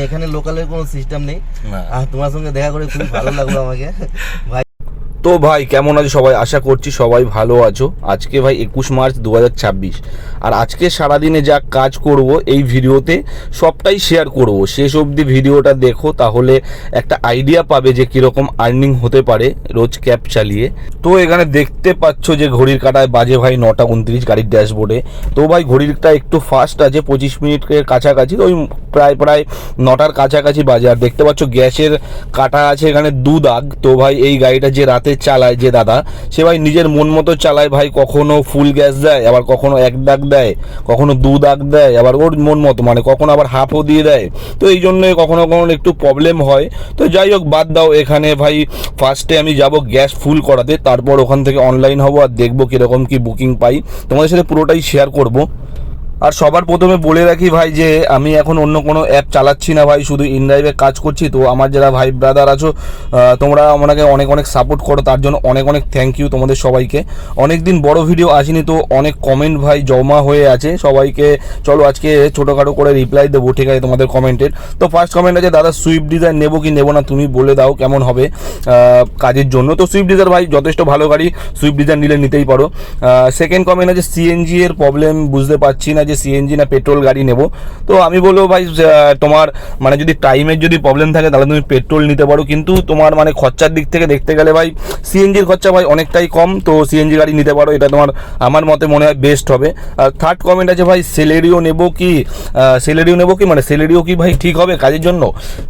এখানে লোকালের কোনো সিস্টেম নেই। তোমার সঙ্গে দেখা করে খুব ভালো লাগলো আমাকে ভাই। তো ভাই কেমন আছো সবাই? আশা করছি সবাই ভালো আছো। আজকে ভাই 21 মার্চ 2026, আর আজকে সারাদিনে যা কাজ করব এই ভিডিওতে সবটাই শেয়ার করব। শেষ অবধি ভিডিওটা দেখো, তাহলে একটা আইডিয়া পাবে যে কীরকম আর্নিং হতে পারে রোজ ক্যাব চালিয়ে। তো এখানে দেখতে পাচ্ছ যে ঘড়ির কাঁটায় বাজে ভাই 9:29 গাড়ির ড্যাশবোর্ডে। তো ভাই ঘড়িটা একটু ফাস্ট আছে, 25 মিনিটের কাছাকাছি, তো ওই প্রায় 9টার কাছাকাছি বাজে। আর দেখতে পাচ্ছ গ্যাসের কাঁটা আছে এখানে 2 দাগ। তো ভাই এই গাড়িটা যে রাতে চালায় যে দাদা, সে ভাই নিজের মন মতো চালায় ভাই। কখনো ফুল গ্যাস দেয়, আবার কখনো 1 দাগ দেয়, কখনো 2 দাগ দেয়, আবার ওর মন মতো, মানে কখনো আবার হাফও দিয়ে দেয়। তো এই জন্য কখনো কখনো একটু প্রবলেম হয়। তো যাই হোক, বাদ দাও। এখানে ভাই ফার্স্টে আমি যাব গ্যাস ফুল করাতে, তারপর ওখান থেকে অনলাইন হব আর দেখবো কীরকম কি বুকিং পাই, তোমাদের সাথে পুরোটাই শেয়ার করব। আর সবার প্রথমে বলে রাখি ভাই যে আমি এখন অন্য কোনো অ্যাপ চালাচ্ছি না ভাই, শুধু ইনড্রাইভে কাজ করছি। তো আমার যারা ভাই ব্রাদার আছো, তোমরা আমাকে অনেক অনেক সাপোর্ট করো, তার জন্য অনেক অনেক থ্যাংক ইউ তোমাদের সবাইকে। অনেক দিন বড় ভিডিও আসেনি, তো অনেক কমেন্ট ভাই জমা হয়ে আছে সবাইকে। চলো আজকে ছোটোখাটো করে রিপ্লাই দেবো, ঠিক আছে, তোমাদের কমেন্টের। তো ফার্স্ট কমেন্ট আছে, দাদা সুইফট ডিজায়ার নেবো কি নেবো না তুমি বলে দাও কেমন হবে কাজের জন্য। তো সুইফট ডিজায়ার ভাই যথেষ্ট ভালো গাড়ি, সুইফট ডিজায়ার নিলে নিতেই পারো। সেকেন্ড কমেন্ট আছে, সিএনজি এর প্রবলেম বুঝতে পারছি না যে সিএনজি না পেট্রোল গাড়ি নেব। তো আমি বলবো ভাই তোমার মানে যদি টাইমের যদি প্রবলেম থাকে তাহলে তুমি পেট্রোল নিতে পারো, কিন্তু তোমার মানে খরচার দিক থেকে দেখতে গেলে ভাই সিএনজির খরচা ভাই অনেকটাই কম। তো সিএনজি গাড়ি নিতে পারো, এটা তোমার আমার মতে মনে হয় বেস্ট হবে। আর থার্ড কমেন্ট আছে ভাই, সেলেরিও নেব কি মানে সেলেরিও কি ভাই ঠিক হবে কাজের জন্য?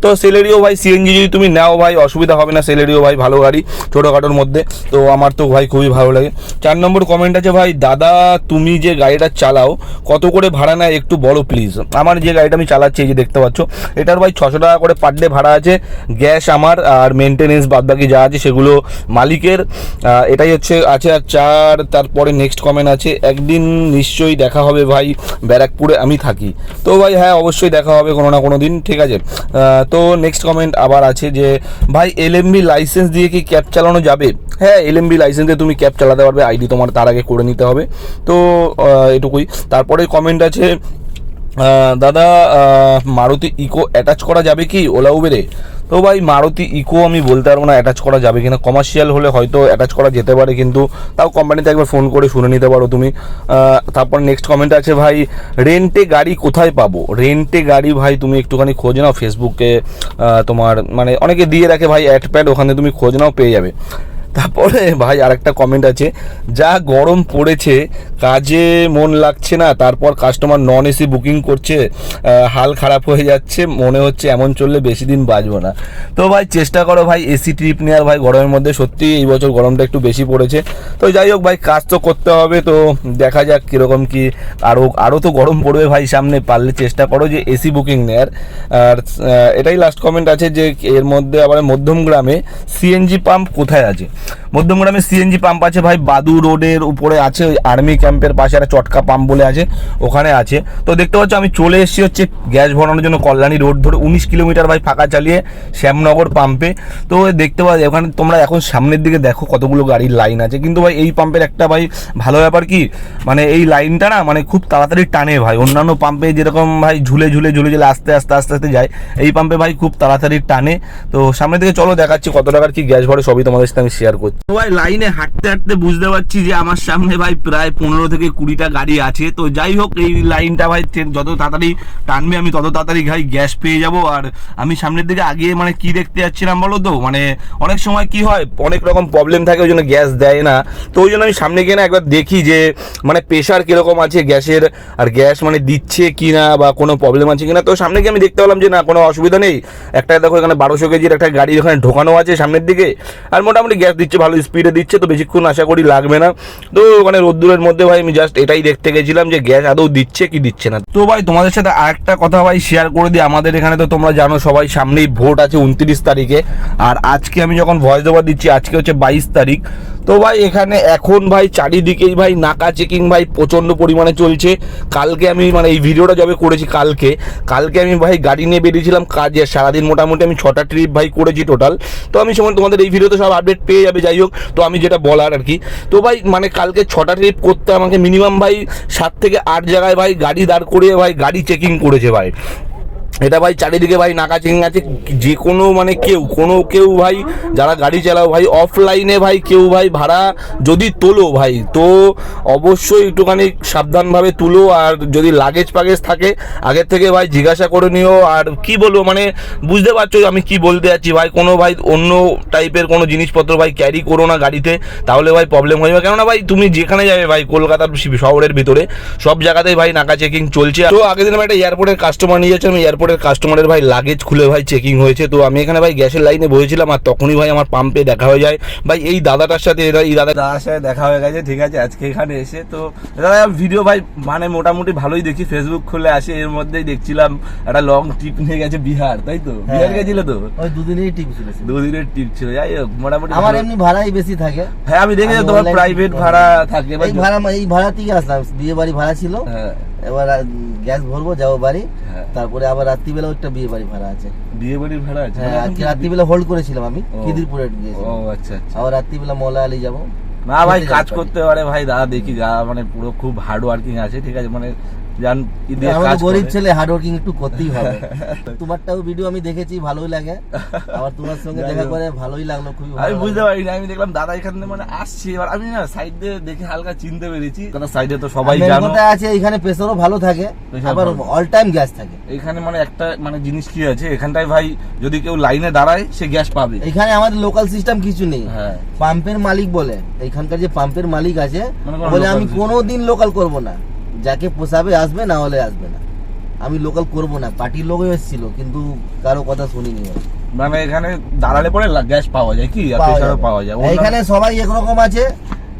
তো সেলেরিও ভাই সিএনজি যদি তুমি নাও ভাই অসুবিধা হবে না, সেলেরিও ভাই ভালো গাড়ি ছোটোখাটোর মধ্যে। তো আমার তো ভাই খুবই ভালো লাগে। 4 নম্বর কমেন্ট আছে, ভাই দাদা তুমি যে গাড়িটা চালাও কত করে ভাড়া নেয় একটু বলো প্লিজ। আমার যে গাড়িটা আমি চালাচ্ছি, এই যে দেখতে পাচ্ছ, এটার ভাই 600 টাকা করে পার ডে ভাড়া আছে। গ্যাস আমার, আর মেনটেনেন্স বাদবাকি যা আছে সেগুলো মালিকের। এটাই হচ্ছে আছে। আর 4 তারপরে নেক্সট কমেন্ট আছে, একদিন নিশ্চয়ই দেখা হবে ভাই, ব্যারাকপুরে আমি থাকি। তো ভাই হ্যাঁ অবশ্যই দেখা হবে কোনো না কোনো দিন, ঠিক আছে। তো নেক্সট কমেন্ট আবার আছে যে ভাই এলএমবি লাইসেন্স দিয়ে কি ক্যাব চালানো যাবে? হ্যাঁ, এলএমবি লাইসেন্সে তুমি ক্যাব চালাতে পারবে, আইডি তোমার তার আগে করে নিতে হবে। তো এটুকুই। তারপরে কমেন্ট আছে, দাদা মারুতি ইকো অ্যাটাচ করা যাবে কি ওলা উবেরে? তো ভাই মারুতি ইকো আমি বলতে পারবো না অ্যাটাচ করা যাবে কিনা, কমার্শিয়াল হলে হয়তো অ্যাটাচ করা যেতে পারে, কিন্তু তাও কোম্পানিতে একবার ফোন করে শুনে নিতে পারো তুমি। তারপর নেক্সট কমেন্ট আছে, ভাই রেন্টে গাড়ি কোথায় পাবো? রেন্টে গাড়ি ভাই তুমি একটুখানি খোঁজ নাও ফেসবুকে, তোমার মানে অনেকে দিয়ে রাখে ভাই অ্যাড প্যাড, ওখানে তুমি খোঁজ নাও, পেয়ে যাবে। তারপরে ভাই আরেকটা কমেন্ট আছে, যা গরম পড়েছে কাজে মন লাগছে না, তারপর কাস্টমার নন এসি বুকিং করছে, হাল খারাপ হয়ে যাচ্ছে, মনে হচ্ছে এমন চললে বেশি দিন বাঁচবো না। তো ভাই চেষ্টা করো ভাই এসি ট্রিপ নেওয়ার ভাই গরমের মধ্যে, সত্যি এই বছর গরমটা একটু বেশি পড়েছে। তো যাই হোক ভাই কাজ তো করতে হবে, তো দেখা যাক কীরকম কি। আরও তো গরম পড়বে ভাই সামনে, পারলে চেষ্টা করো যে এসি বুকিং নেয়ার। আর এটাই লাস্ট কমেন্ট আছে যে এর মধ্যে আবার মধ্যমগ্রামে সিএনজি পাম্প কোথায় আছে? মধ্যমগ্রামে সিএনজি পাম্প আছে ভাই বাদু রোডের উপরে আছে, ওই আর্মি ক্যাম্পের পাশে একটা চটকা পাম্প বলে আছে, ওখানে আছে। তো দেখতে পাচ্ছ আমি চলে এসেছি হচ্ছে গ্যাস ভরানোর জন্য কল্যাণী রোড ধরে 19 কিলোমিটার ভাই ফাঁকা চালিয়ে শ্যামনগর পাম্পে। তো দেখতে পাচ্ছ ওখানে তোমরা এখন সামনের দিকে দেখো কতগুলো গাড়ির লাইন আছে, কিন্তু ভাই এই পাম্পের একটা ভাই ভালো ব্যাপার কি, মানে এই লাইনটা না মানে খুব তাড়াতাড়ি টানে ভাই। অন্যান্য পাম্পে যেরকম ভাই ঝুলে ঝুলে আস্তে আস্তে যায়, এই পাম্পে ভাই খুব তাড়াতাড়ি টানে। তো সামনের দিকে চলো দেখাচ্ছি কত টাকার কি গ্যাস ভরে, সবই তোমাদের সাথে আমি শেয়ার করছি। ভাই লাইনে হাঁটতে হাঁটতে বুঝতে পারছি যে আমার সামনে ভাই প্রায় 15 থেকে 20টা গাড়ি আছে। তো যাই হোক এই লাইনটা ভাই যত তাড়াতাড়ি টানবে আমি তত তাড়াতাড়ি ভাই গ্যাস পেয়ে যাব। আর আমি সামনের দিকে আগে মানে কি দেখতে যাচ্ছিলাম বলো তো, মানে অনেক সময় কি হয় অনেক রকম প্রবলেম থাকে, ওই জন্য গ্যাস দেয় না। তো ওই জন্য আমি সামনে গিয়ে না একবার দেখি যে মানে প্রেশার কিরকম আছে গ্যাসের, আর গ্যাস মানে দিচ্ছে কি না বা কোনো প্রবলেম আছে কিনা। তো সামনে গিয়ে আমি দেখতে পেলাম যে না কোনো অসুবিধা নেই। একটা দেখো এখানে 1200 কেজির একটা গাড়ি এখানে ঢোকানো আছে সামনের দিকে, আর মোটামুটি গ্যাস দিচ্ছে, ভালো স্পিডে দিচ্ছে। তো বেশিক্ষণ আশা করি লাগবে না। তো ওখানে রোদ্দুরের মধ্যে ভাই আমি জাস্ট এটাই দেখতে গেছিলাম যে গ্যাস আদৌ দিচ্ছে কি দিচ্ছে না। তো ভাই তোমাদের সাথে আরেকটা কথা ভাই শেয়ার করে দিই, আমাদের এখানে তো তোমরা জানো সবাই সামনেই ভোট আছে 29 তারিখে, আর আজকে আমি যখন ভয়েস ওভার দিচ্ছি আজকে হচ্ছে 22 তারিখ। তো ভাই এখানে এখন ভাই চারিদিকেই ভাই নাকা চেকিং ভাই প্রচণ্ড পরিমাণে চলছে। কালকে আমি মানে এই ভিডিওটা যবে করেছি কালকে আমি ভাই গাড়ি নিয়ে বেরিয়েছিলাম কাজে, সারাদিন মোটামুটি আমি 6টা ট্রিপ ভাই করেছি টোটাল। তো আমি সময় তোমাদের এই ভিডিওতে সব আপডেট পেয়ে যাবে। যাই হোক, তো আমি যেটা বলার আর কি, তো ভাই মানে কালকে 6টা ট্রিপ করতে আমাকে মিনিমাম ভাই 7 থেকে 8 জায়গায় ভাই গাড়ি দাঁড় করিয়ে ভাই গাড়ি চেকিং করেছে ভাই। এটা ভাই চারিদিকে ভাই নাকা চেকিং আছে, যে কোনো মানে কেউ ভাই যারা গাড়ি চালাও ভাই অফলাইনে ভাই কেউ ভাই ভাড়া যদি তোলো ভাই তো অবশ্যই একটুখানি সাবধানভাবে তুলো, আর যদি লাগেজ পাগেজ থাকে আগের থেকে ভাই জিজ্ঞাসা করে নিও। আর কি বলবো মানে বুঝতে পারছো আমি কি বলতে যাচ্ছি ভাই, কোনো ভাই অন্য টাইপের কোনো জিনিসপত্র ভাই ক্যারি করো না গাড়িতে, তাহলে ভাই প্রবলেম হয়ে যাবে। কেননা ভাই তুমি যেখানে যাবে ভাই কলকাতার শহরের ভিতরে সব জায়গাতেই ভাই নাকা চেকিং চলছে। তো আগের দিন আমি একটা এয়ারপোর্টের কাস্টমার নিয়ে যাচ্ছিলাম, এয়ারপোর্টের কাস্টমারের ভাই লাগেজ খুলে ভাই চেকিং হয়েছে। তো আমি এখানে ভাই গ্যাসের লাইনে বসেছিলাম, আর তখনই ভাই আমার পাম্পে দেখা হয়ে যায় ভাই এই দাদাটার সাথে। এই দাদার সাথে দেখা হয়ে গেছে, ঠিক আছে। আজকে এখানে এসে তো দাদা ভিডিও ভাই মানে মোটামুটি ভালোই দেখি, ফেসবুক খুলে আসে, এর মধ্যেই দেখছিলাম একটা লং ট্রিপ নিয়ে গেছে বিহার, তাই তো? বিহার গেছিল তো? ওই দুদিনের ট্রিপ ছিল। দুদিনের ট্রিপ ছিল, যাই হোক মোটামুটি। আমার এমনি ভাড়াই বেশি থাকে। হ্যাঁ আমি দেখেছি তোমার প্রাইভেট ভাড়া থাকে। এই ভাড়া থেকে আসলাম, বিয়ে বাড়ি ভাড়া ছিল। হ্যাঁ এবার গ্যাস ভরবো, যাবো বাড়ি, তারপরে আবার রাত্রিবেলা একটা বিয়ে বাড়ি ভাড়া আছে। বিয়ে বাড়ির ভাড়া আছে? হ্যাঁ আজকে রাত্রিবেলা হোল্ড করেছিলাম আমি, খিদিরপুরে গিয়েছিলাম। ও আচ্ছা আচ্ছা। আবার রাত্রিবেলা মলা আলী যাবো। না ভাই কাজ করতে পারে ভাই দাদা, দেখি যা মানে পুরো খুব হার্ড ওয়ার্কিং আছে, ঠিক আছে। মানে জান গরিব ছেলে, হার্ড ওয়ার্কিং একটু করতেই হবে। তোমারটাও ভিডিও আমি দেখেছি, ভালোই লাগে। আবার তোমার সঙ্গে দেখা করে ভালোই লাগলো, খুবই আমি বুঝতে পারিনি, আমি দেখলাম দাদা এখানে মানে আসছে, এবার আমি না সাইড দিয়ে দেখে হালকা চিনতে পেরেছি, কারণ সাইডে তো সবাই জানো আছে। এখানে প্রেসারও ভালো থাকে, আবার অল টাইম গ্যাস থাকে এখানে। মানে একটা মানে জিনিস কি আছে এখানটায় ভাই, যদি কেউ লাইনে দাঁড়ায় সে গ্যাস পাবে। এখানে আমাদের লোকাল সিস্টেম কিছু নেই। হ্যাঁ পাম্পের মালিক বলে, এখানকার যে পাম্পের মালিক আছে বলে আমি কোনোদিন লোকাল করব না, যাকে পোষাবে আসবে, না হলে আসবে না, আমি লোকাল করব না। পার্টির লোকও এসেছিল কিন্তু কারো কথা শুনিনি। মানে এখানে দাঁড়ালে পরে গ্যাস পাওয়া যায়, কি পাওয়া যায়। এখানে সবাই একরকম আছে,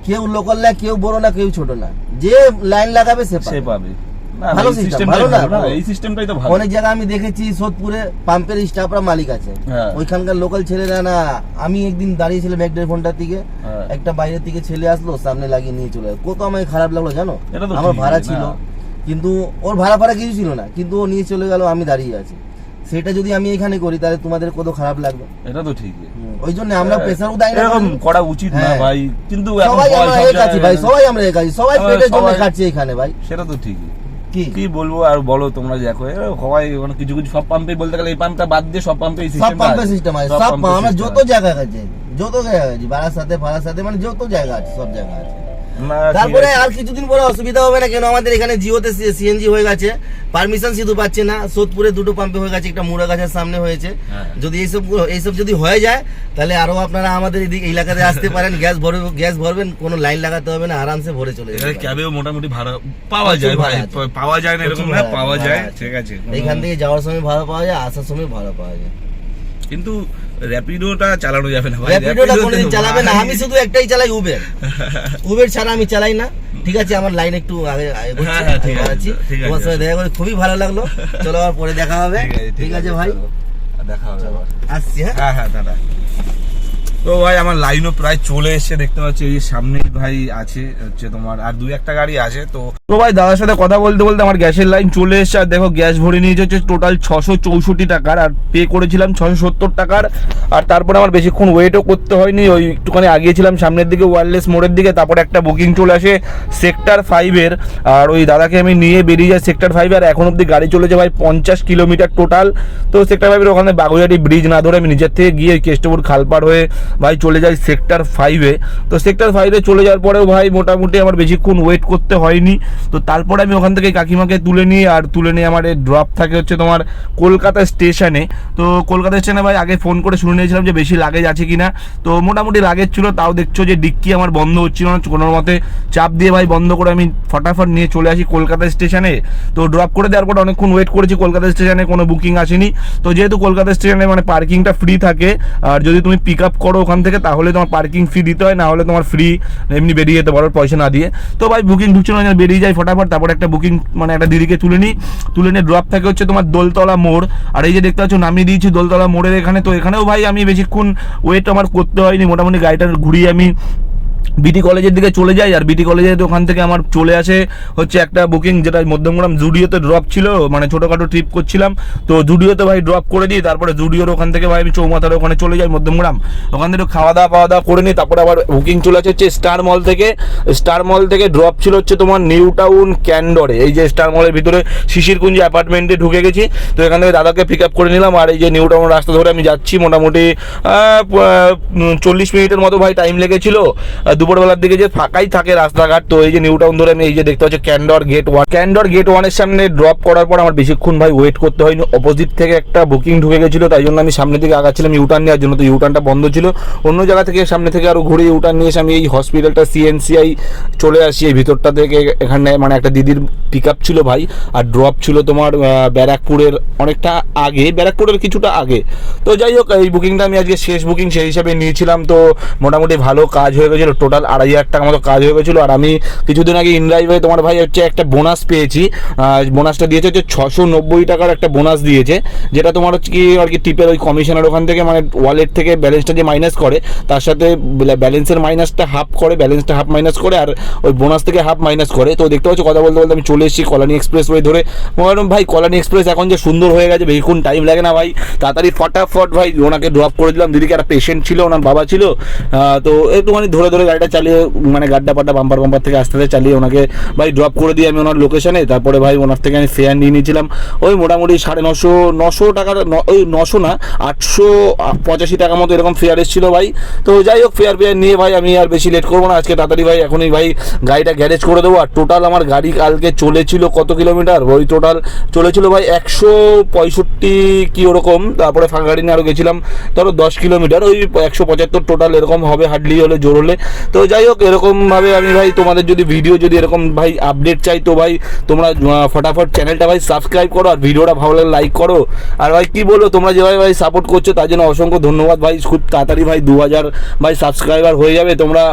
কেউ লোকাল না, কেউ বড় না, কেউ ছোট না, যে লাইন লাগাবে সে পাবে। ভালো সিস্টেম, ভালো না? এই সিস্টেমটাই তো ভালো। অনেক জায়গায় আমি দেখেছি সোদপুরে পাম্পের স্টাফরা মালিক আছে, ওইখানকার লোকাল ছেলেরা না। আমি একদিন দাঁড়িয়েছিলাম 1.5 ঘন্টার দিকে, একটা বাইরের থেকে ছেলে আসলো, সামনে লাগিয়ে নিয়ে চলে গেল। কত আমাকে খারাপ লাগলো জানো, আমার ভাড়া ছিল কিন্তু ওর ভাড়া কিছু ছিল না, কিন্তু ও নিয়ে চলে গেল, আমি দাঁড়িয়ে আছি। সেটা যদি আমি এখানে করি তাহলে তোমাদের কত খারাপ লাগবে। এটা তো ঠিক, ওই জন্য আমরা প্রেসারও দেই না, এরকম করা উচিত না ভাই। কিন্তু সবাই আমরা এক আছি ভাই, সবাই আমরা এক আছি, সবাই পেটের জন্য খাচ্ছে এখানে ভাই। সেটা তো ঠিকই। কি বলবো আর বলো তোমরা, দেখো সবাই মানে কিছু কিছু সব পাম্পে বলতে গেলে এই পাম্পটা বাদ দিয়ে সব পাম্পে সিস্টেম আছে। সব আমরা যত জায়গা আছে, ভাড়ার সাথে মানে যত জায়গা আছে সব জায়গা আছে। তারপরে আর কিছুদিন পরে অসুবিধা হবে না, কেন আমাদের এখানে জিওতে সিএনজি হয়ে গেছে, পারমিশন শুধু পাচ্ছে না। সোদপুরে 2টো পাম্পে হয়ে গেছে, একটা মুড়া গাছের সামনে হয়েছে। যদি এইসব যদি হয়ে যায় তাহলে আরো আপনারা আমাদের এদিকে এলাকাতে আসতে পারেন, গ্যাস ভরবেন, কোনো লাইন লাগাতে হবে না, আরামসে ভরে চলে যাবে। ক্যাবেও মোটামুটি ভাড়া পাওয়া যায় ভাই, পাওয়া যায় না এরকম না, পাওয়া যায়, ঠিক আছে। এখান থেকে যাওয়ার সময় ভাড়া পাওয়া যায়, আসার সময় ভাড়া পাওয়া যায়। কিন্তু র্যাপিডোটা চালানো যাবে না ভাই, র্যাপিডোটা কোনদিন চালাবে না। আমি শুধু একটাই চালাই, উবের ছাড়া আমি চালাই না, ঠিক আছে। আমার লাইন একটু আগে তোমার সাথে দেখা করে খুবই ভালো লাগলো। চলো আবার পরে দেখা হবে, ঠিক আছে ভাই, দেখা হবে, আসছি। হ্যাঁ দাদা। তো ভাই আমার লাইনও প্রায় চলে এসেছে, দেখতে পাচ্ছি এই সামনে ভাই আছে হচ্ছে তোমার, আর 2-1টা গাড়ি আছে। তো ভাই দাদার সাথে কথা বলতে বলতে আমার গ্যাসের লাইন চলে এসেছে, আর দেখো গ্যাস ভরে নিয়েছে হচ্ছে টোটাল 664 টাকার, আর পে করেছিলাম 670 টাকার। আর তারপরে আমার বেশিক্ষণ ওয়েটও করতে হয়নি, ওই একটুখানি আগিয়েছিলাম সামনের দিকে ওয়্যারলেস মোড়ের দিকে, তারপরে একটা বুকিং চলে আসে সেক্টর 5-এর, আর ওই দাদাকে আমি নিয়ে বেরিয়ে যাই সেক্টর 5, আর এখন অব্দি গাড়ি চলেছে ভাই 50 কিলোমিটার টোটাল। তো সেক্টর 5-এর ওখানে বাগুইহাটি ব্রিজ না ধরে আমি নিজের থেকে গিয়ে কেষ্টপুর খালপাড় হয়ে ভাই চলে যাই সেক্টর 5-এ। তো সেক্টর 5-এ চলে যাওয়ার পরেও ভাই মোটামুটি আমার বেশিক্ষণ ওয়েট করতে হয়নি। তো তারপরে আমি ওখান থেকে কাকিমাকে তুলে নিই, আর তুলে নিয়ে আমার ড্রপ থাকে হচ্ছে তোমার কলকাতা স্টেশনে। তো কলকাতা স্টেশনে ভাই আগে ফোন করে শুনে নিয়েছিলাম যে বেশি লাগেজ আছে কিনা, তো মোটামুটি লাগেজ ছিল। তাও দেখছো যে ডিক্কি আমার বন্ধ হচ্ছিল না, কোনো মতে চাপ দিয়ে ভাই বন্ধ করে আমি ফটাফট নিয়ে চলে আসি কলকাতা স্টেশনে। তো ড্রপ করে দেওয়ার পর অনেকক্ষণ ওয়েট করেছি কলকাতা স্টেশনে, কোনো বুকিং আসেনি। তো যেহেতু কলকাতা স্টেশনে মানে পার্কিংটা ফ্রি থাকে, আর যদি তুমি পিক আপ করো ওখান থেকে তাহলে তোমার পার্কিং ফি দিতে হয়, না হলে তোমার ফ্রি এমনি বেরিয়ে যেতে পারো পয়সা না দিয়ে। তো ভাই বুকিং ঢুকছিল না, বেরিয়ে যাই ফটাফট। তারপর একটা বুকিং মানে একটা দিদিকে তুলে নিয়ে ড্রপ থাকে হচ্ছে তোমার দোলতলা মোড়, আর এই যে দেখতে পাচ্ছ নামিয়ে দিয়েছি দোলতলা মোড়ের এখানে। তো এখানেও ভাই আমি বেশিক্ষণ ওয়েট আমার করতে হয়নি, মোটামুটি গাড়িটা ঘুরিয়ে আমি বিটি কলেজের দিকে চলে যাই, আর বিটি কলেজের ওখান থেকে আমার চলে আসে হচ্ছে একটা বুকিং, যেটা মধ্যমগ্রাম জুডিওতে ড্রপ ছিল, মানে ছোটোখাটো ট্রিপ করছিলাম, তো জুডিওতে ভাই ড্রপ করে দিই, তারপরে জুডিওর ওখান থেকে ভাই আমি চৌমাথার ওখানে চলে যাই মধ্যমগ্রাম, ওখান থেকে খাওয়া দাওয়া করে নিই, তারপরে আবার বুকিং চলে আসে হচ্ছে স্টার মল থেকে ড্রপ ছিল হচ্ছে তোমার নিউ টাউন ক্যান্ডরে, এই যে স্টার মলের ভিতরে শিশিরকুঞ্জ অ্যাপার্টমেন্টে ঢুকে গেছি, তো এখান থেকে দাদাকে পিক আপ করে নিলাম, আর এই যে নিউ টাউন রাস্তা ধরে আমি যাচ্ছি, মোটামুটি 40 মিনিটের মতো ভাই টাইম লেগেছিল, দুপুরবেলার দিকে যে ফাঁকাই থাকে রাস্তাঘাট। তো এই যে নিউ টাউন ধরে আমি এই যে দেখতে পাচ্ছি ক্যান্ডর গেট ওয়ানের সামনে ড্রপ করার পর আমার বেশিক্ষণ ভাই ওয়েট করতে হয়নি, অপোজিট থেকে একটা বুকিং ঢুকে গেছিলো, তাই জন্য আমি সামনের দিকে আগাচ্ছিলাম ইউটার্ন নেওয়ার জন্য, তো ইউটার্নটা বন্ধ ছিল, অন্য জায়গা থেকে সামনে থেকে আরও ঘুরে ইউটার্ন নিয়ে এসে আমি এই হসপিটালটা সিএনসিআই চলে আসি, এই ভিতরটা থেকে এখানে মানে একটা দিদির পিক আপ ছিল ভাই, আর ড্রপ ছিল তোমার ব্যারাকপুরের অনেকটা আগে, ব্যারাকপুরের কিছুটা আগে। তো যাই হোক, এই বুকিংটা আমি আজকে শেষ বুকিং সেই হিসাবে নিয়েছিলাম, তো মোটামুটি ভালো কাজ হয়ে গেছিলো, টোটাল 2,500 টাকা মতো কাজ হয়ে গেছিলো। আর আমি কিছুদিন আগে ইনড্রাইভে তোমার ভাই হচ্ছে একটা বোনাস পেয়েছি, বোনাসটা দিয়েছে হচ্ছে 690 টাকার একটা বোনাস দিয়েছে, যেটা তোমার হচ্ছে কি আর কি টিপের ওই কমিশনার ওখান থেকে মানে ওয়ালেট থেকে ব্যালেন্সটা যে মাইনাস করে, তার সাথে ব্যালেন্সের মাইনাসটা হাফ করে, ব্যালেন্সটা হাফ মাইনাস করে, আর ওই বোনাস থেকে হাফ মাইনাস করে। তো দেখতে পাচ্ছ কথা বলতে বলতে আমি চলে এসেছি কল্যাণী এক্সপ্রেস ওয়ে ধরে, বললাম ভাই কল্যাণী এক্সপ্রেস এখন যে সুন্দর হয়ে গেছে, বেশিক্ষণ টাইম লাগে না ভাই, তাড়াতাড়ি ফটাফট ভাই ওনাকে ড্রপ করে দিলাম, দিদিকে একটা পেশেন্ট ছিল, ওনার বাবা ছিল, তো একটুখানি ধরে গাড়িটা চালিয়ে মানে গাড্ডা পাড্ডা বাম্পার থেকে আস্তে আস্তে চালিয়ে ওনাকে ভাই ড্রপ করে দিয়ে আমি ওনার লোকেশনে, তারপরে ভাই ওনার থেকে আমি ফেয়ার নিয়ে নিয়েছিলাম ওই মোটামুটি 950 টাকার, ওই 900 না 885 টাকা মতো এরকম ফেয়ার এসেছিল ভাই। তো যাই হোক, ফেয়ার নিয়ে ভাই আমি আর বেশি লেট করবো না, আজকে তাড়াতাড়ি ভাই এখনই ভাই গাড়িটা গ্যারেজ করে দেবো। আর টোটাল আমার গাড়ি কালকে চলেছিল কত কিলোমিটার, ওই টোটাল চলেছিল ভাই 165 কি ওরকম, তারপরে ফাঁকা গাড়ি নিয়ে আরও গেছিলাম ধরো 10 কিলোমিটার, ওই 175 টোটাল এরকম হবে হার্ডলি হলে জোর হলে। তো যাই হোক, এরকমভাবে আমি ভাই তোমাদের যদি ভিডিও যদি এরকম ভাই আপডেট চাই, তো ভাই তোমরা ফটাফট চ্যানেলটা ভাই সাবস্ক্রাইব করো, আর ভিডিওটা ভালো লাগলে লাইক করো। আর ভাই কি বলো, তোমরা যেভাবে ভাই সাপোর্ট করছো তার জন্য অসংখ্য ধন্যবাদ ভাই, খুব তাড়াতাড়ি ভাই 2000 ভাই সাবস্ক্রাইবার হয়ে যাবে, তোমরা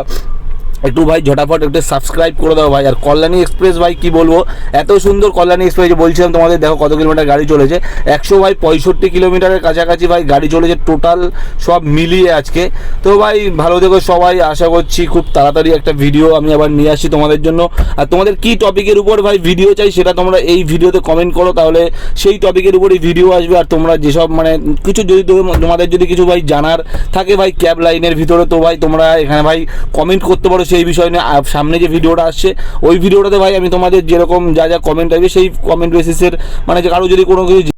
একটু ভাই ঝটাফট একটু সাবস্ক্রাইব করে দাও ভাই। আর কল্যাণী এক্সপ্রেস ভাই কি বলবো, এত সুন্দর কল্যাণী এক্সপ্রেস, বলছিলাম তোমাদের দেখো কত কিলোমিটার গাড়ি চলেছে, 165 কিলোমিটারের কাছাকাছি ভাই গাড়ি চলেছে টোটাল সব মিলিয়ে আজকে। তো ভাই ভালো থেকো সবাই, আশা করছি খুব তাড়াতাড়ি একটা ভিডিও আমি আবার নিয়ে আসি তোমাদের জন্য। আর তোমাদের কি টপিকের উপর ভাই ভিডিও চাই সেটা তোমরা এই ভিডিওতে কমেন্ট করো, তাহলে সেই টপিকের উপরই ভিডিও আসবে। আর তোমরা যেসব মানে কিছু যদি তোমাদের যদি কিছু ভাই জানার থাকে ভাই ক্যাব লাইনের ভিতরে, তো ভাই তোমরা এখানে ভাই কমেন্ট করতে পারো সেই বিষয় নিয়ে। সামনে যে ভিডিওটা আসছে ওই ভিডিওটাতে ভাই আমি তোমাদের যেরকম যা কমেন্ট আসবে সেই কমেন্ট বেসিসের মানে কারো যদি কোনো কিছু